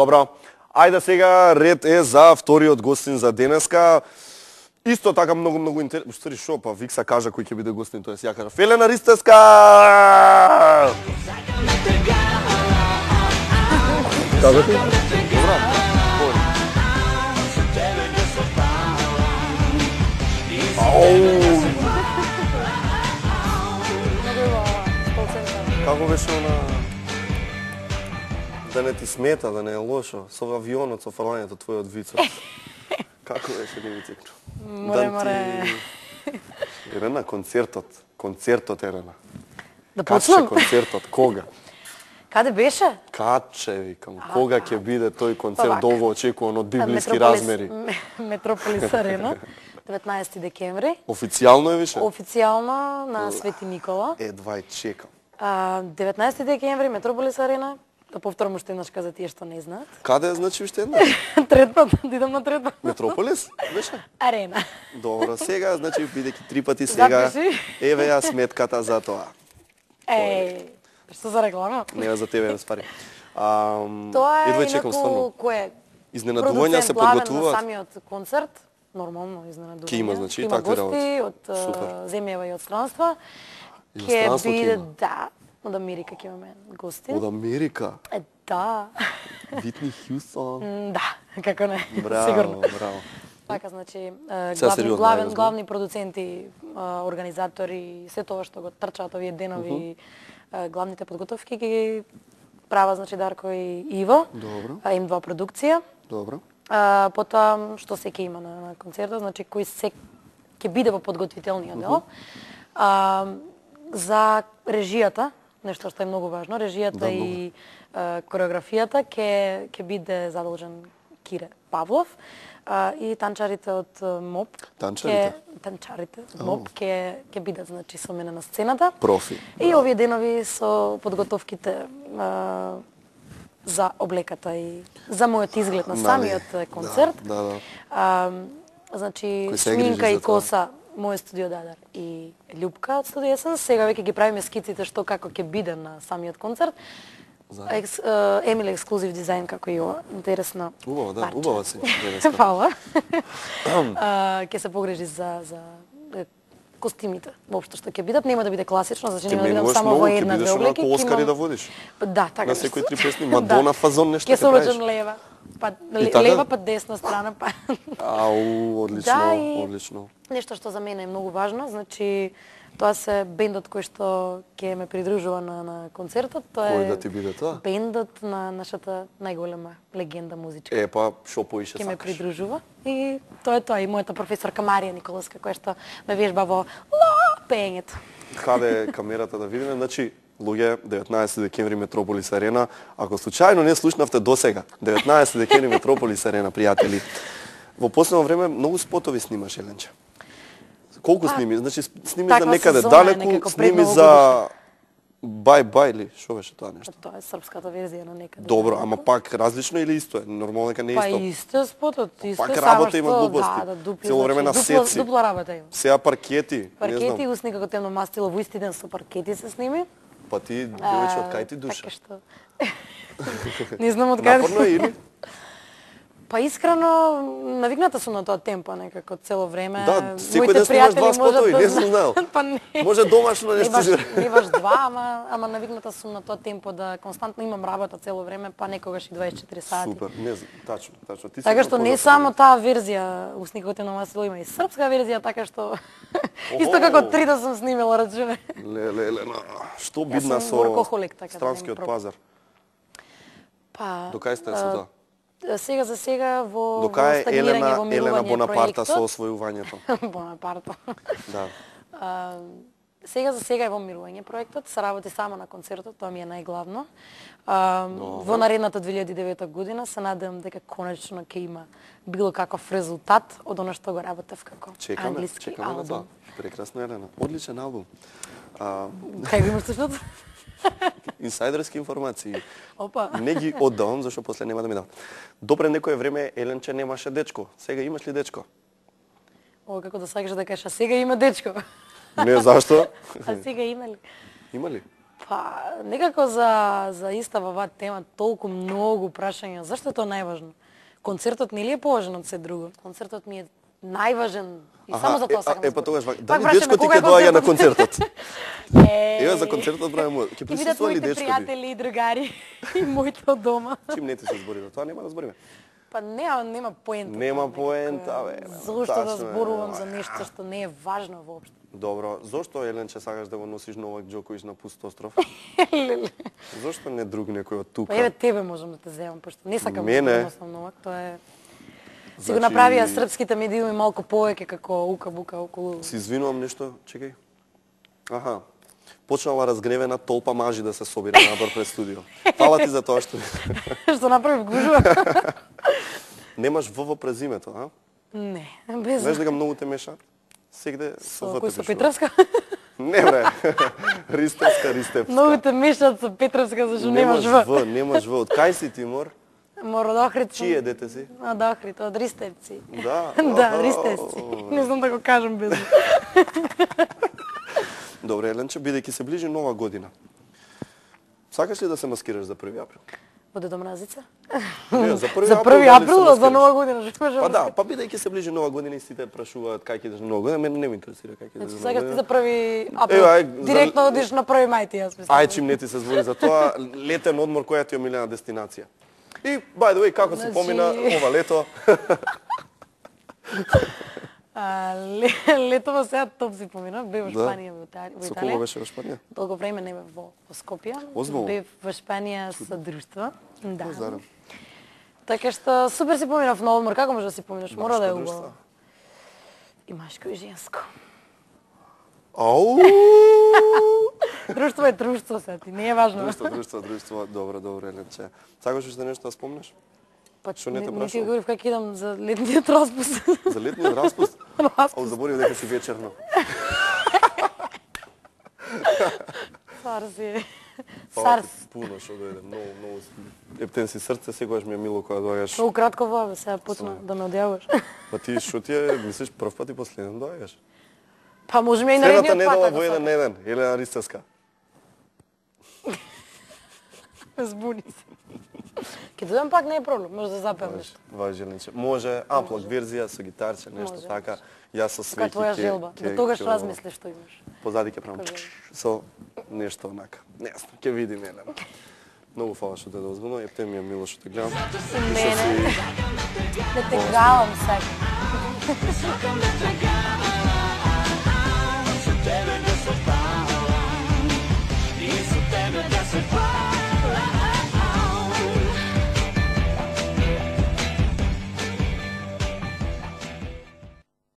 Добро. Ајде сега ред е за вториот гостин за денеска. Исто така многу интересно. Устари шо, па Викса кажа кој ќе биде гостин, тоа ја кажа. Елена Ристевска! Како ти? Добра. Како беше она? Да не ти смета, да не е лошо. Со авионот, со фрлањето твојот вицо. Како беше не вицекно? Море. Ирена, концертот Ирена. Да почнам? Каче концертот, кога? Каде беше? Каче, викам, кога ќе биде тој концерт долго очекуван од библиски размери? Метрополис Арена, 19 декември. Официјално е више? Официјално на Свети Никола. Едва чекам. 19 декември, Метрополис Арена. Да повторам уште еднаш за тие што не знаат. Каде значи уште еднаш? Трет пат, да идам на трет пат. Метрополис? Беше? Арена. Добро, сега, значи, бидејќи 3 пати сега, Запиши. еве ја сметката за тоа. Што за реклама? Не за тебе, спари. Тоа е едва чекам стварно. Кој е? Изненадувања се подготвуваат. На самиот концерт, нормално изненадување. Ке има, значи, има такви работи. гости од земјава и од странства. Ке Иностранство биде, има? да, од Америка ќе имаме гости. Од Америка? Да. Витни Хјусон. Да, како не, Браво, сигурно. браво. Така, значи, сериозно, главни продуценти, организатори, се тоа што го трчаат овие денови, главните подготовки ги права, значи, Дарко и Иво. Добро. М2 продукција. Добро. Потоа, што се ќе има на концертот, значи, кој се ќе биде во подготвителниот дел. За режијата, нешто што е многу важно, режијата и кореографијата ќе биде задолжен Кире Павлов. И танчарите од МОП. Танчарите од МОП ќе бидат, значи, со мене на сцената. Профи. И овие денови со подготовките за облеката и за мојот изглед на самиот концерт. Значи, шминка и коса, мој студио Дадар и Љупка од студио Есен. Сега веќе ги правиме скиците што како ќе биде на самиот концерт. Емиле ексклузив дизајн како и ова. Интересно. Убаво, да, убава си. Фала. Ќе се погрежи за костимите, воопшто што ќе бидат, нема да биде класично, значи нема да бидам само во една-две облеки. Ќе бидеш Оскари да водиш. Да, така. На секој 3 песни, Мадона фазон нешто ќе се облечам лева, па лева, па десна страна, па. Ау, одлично, одлично. Нешто што за мене е многу важно, значи тоа се бендот кој што ќе ме придружува на концертот, тоа е Кој да ти биде тоа? Бендот на нашата најголема легенда музичка. Па шо поише сакаш? Ќе ме придружува и тоа е тоа, и мојата професорка Марија Николовска која што ме вежба во пеењето. Каде е камерата да видиме, значи луѓе, 19 декември Метрополис Арена. Ако случајно не слушнавте досега, 19 декември Метрополис Арена, пријатели. Во последно време многу спотови снимаш, Еленче. Колку сними? Значи сними за некаде далеку, сними за Бај или шо беше тоа нешто? Тоа е српската верзија на некаде. Добро, ама пак различно или исто е? Нормално дека не е исто. Па исто е спотот, исто пак работа има глупости. Да, цело време на сеци. Дупла работа има. Сеа паркети, паркети, усни како темно мастило, во исти ден со паркети се сними. Па ти девојче од кај ти душа? Така што. Не знам од кај. Напорно е или? Па искрено навикната сум на тоа темпо некако цело време. Да, секој ден снимаш 2 спотови, не сум знаел. Па не. Може домашно нешто. Не баш 2, ама навикната сум на тоа темпо да константно имам работа цело време, па некогаш и 24 сати. Супер, не, тачно. Ти така што не само таа верзија Усникот на Масило, има и српска верзија, така што исто како 3 да сум снимила, рачуне. Леле, што бидна со странскиот пазар? Па до кај сте со тоа? Сега за сега во стагнирање, во мирување Елена Бонапарта со освојувањето. Бонапарта. Да. Сега за сега е во мирување проектот, се работи само на концертот, тоа ми е најглавно. Во наредната 2009 година се надевам дека конечно ќе има било каков резултат од она што го работев како англиски албум. Чекаме. Прекрасно, Елена. Одличен албум. Кај го имаш слушнато? Инсайдерски информации. Опа. Не ги оддавам, зашто после нема да ми дадат. Допре некое време Еленче немаше дечко. Сега имаш ли дечко? О, како да сакаш да кажеш, а сега има дечко. Не, зашто? А сега има ли? Има ли? Па, некако за иста во оваа тема толку многу прашања. Зашто е тоа најважно? Концертот не ли е поважен од се друго? Концертот ми е најважен и само за тоа сакам. Па тогаш дали дечко ти ќе доаѓа на концертот? Ева за концертот правиме. Ќе присуствували дечко ти? Пријатели и другари и моите од дома. Чим не ти се збори за тоа, нема да збориме. Па нема поента. Нема поента, бе. Зошто да зборувам за нешто што не е важно воопшто? Добро, зошто Еленче сакаш да го носиш Новак Џоковиќ на пуст остров? Зошто не друг некој од тука? Па еве тебе можам да те земам, пошто не сакам да носам Новак, тоа е. Си го Значи... направија српските медиуми малку повеќе како ука-бука околу. Си извинувам нешто, чекај. Аха. Почнала разгневена толпа мажи да се собира набор пред студио. Фала ти за тоа што што направив гужва. Немаш В през името, а? Не, без. Знаеш дека многу те мешаат? Сегде со В те Кој со Петровска? Не бре. Ристевска. Многу те мешаат со Петровска, зашто немаш В. Немаш В. Од кај си Тимур? Од Охрид. Чие дете си? Од Охрид, од Ристевци. Да. Да, Ристевци. Не знам да го кажам без. Добре, Еленче, бидејќи се ближи нова година. Сакаш ли да се маскираш за 1 април? Во Дедо Мразица? Не, за 1 за 1 април, за нова година, што можам. Па да, па бидејќи се ближи нова година и сите прашуваат кај ќе идеш на нова година, мене не ме интересира кај ќе идеш на нова Сакаш година. ти за 1 април, директно одиш на 1 мај ти, јас мислам. Ај, чим не ти се збори за тоа, летен одмор, која ти е омилена дестинација? И, by the way, како си помина ова лето? Летово сега топ си помина, бев во Шпанија, во Италија. Со кого беше во Шпанија? Долго време не бев во Скопје. Озбилно? Бев во Шпанија со друштво. Да. Поздрав. Така што супер си поминав на одмор. Како може да си поминаш? Мора да е убаво. И машко и женско. Ау! Друштво е друштво, сега ти не е важно. Друштво. Добро, Еленче. Сакаш уште нешто да спомнеш? Па што не те не ти прашувам? говорив како идам за летниот распуст. За летниот распуст? Ау, заборив дека си вечерно. Сарси. Сарс. Пуно што дојде, многу. Ептен си срце, секогаш ми е мило кога доаѓаш. Многу кратко време, сега почна да ме одјаваш. Па ти што ти е, мислиш прв пат и последен доаѓаш? Па можеме и Следната наредниот пат. недела ако во еден сакаш. на еден, Елена Ристевска. Збуни се. Ке дојдам пак, не е проблем, може да запеам нешто. Важи, Еленче. Може, амплок верзија со гитарче, нешто Може. така. Јас со Така е свеки твоја желба. До тогаш размисли што имаш. Позади ќе правам со нешто онака. Не знам, ќе видиме, Елена. Многу фала што те дозвоно, епте ми е мило што те гледам. Мене. Не те галам сега.